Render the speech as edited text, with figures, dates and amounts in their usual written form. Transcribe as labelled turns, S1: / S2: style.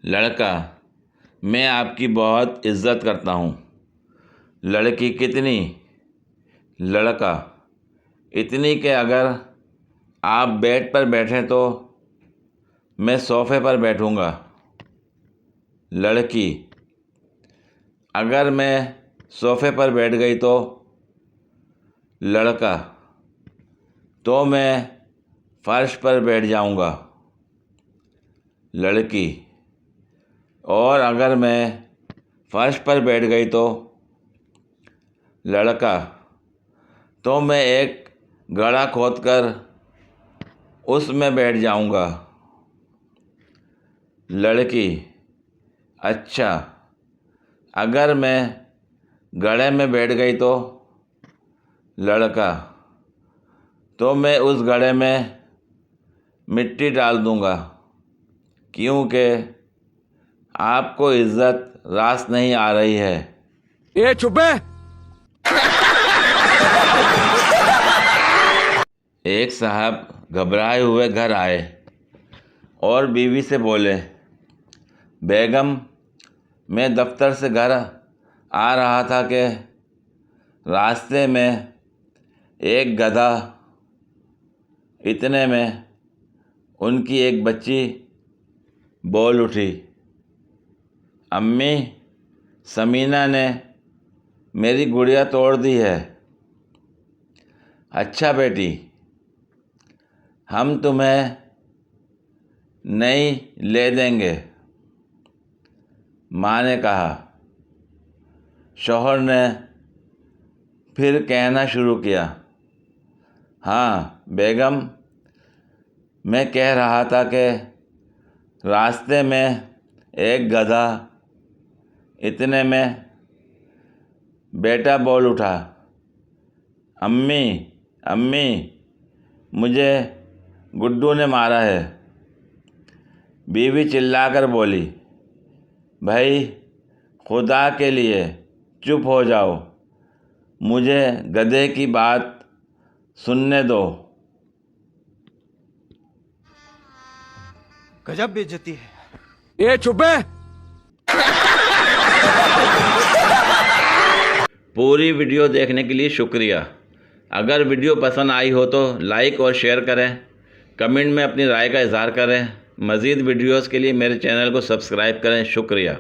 S1: लड़का, मैं आपकी बहुत इज़्ज़त करता हूँ। लड़की, कितनी? लड़का, इतनी कि अगर आप बेड पर बैठें तो मैं सोफ़े पर बैठूँगा। लड़की, अगर मैं सोफ़े पर बैठ गई तो? लड़का, तो मैं फ़र्श पर बैठ जाऊँगा। लड़की, और अगर मैं फ़र्श पर बैठ गई तो? लड़का, तो मैं एक गड्ढा खोदकर उसमें बैठ जाऊँगा। लड़की, अच्छा, अगर मैं गड्ढे में बैठ गई तो? लड़का, तो मैं उस गड्ढे में मिट्टी डाल दूँगा, क्योंकि आपको इज़्ज़त रास नहीं आ रही है।
S2: ए चुप है।
S1: एक साहब घबराए हुए घर आए और बीवी से बोले, बेगम, मैं दफ्तर से घर आ रहा था कि रास्ते में एक गधा, इतने में उनकी एक बच्ची बोल उठी, अम्मी, समीना ने मेरी गुड़िया तोड़ दी है। अच्छा बेटी, हम तुम्हें नई ले देंगे, माँ ने कहा। शौहर ने फिर कहना शुरू किया, हाँ बेगम, मैं कह रहा था कि रास्ते में एक गधा, इतने में बेटा बोल उठा, अम्मी, अम्मी, मुझे गुड्डू ने मारा है। बीवी चिल्लाकर बोली, भाई, खुदा के लिए चुप हो जाओ, मुझे गधे की बात सुनने दो।
S2: गजब बेइज्जती है। ए चुप है।
S1: पूरी वीडियो देखने के लिए शुक्रिया। अगर वीडियो पसंद आई हो तो लाइक और शेयर करें, कमेंट में अपनी राय का इज़हार करें। मज़ीद वीडियोस के लिए मेरे चैनल को सब्सक्राइब करें। शुक्रिया।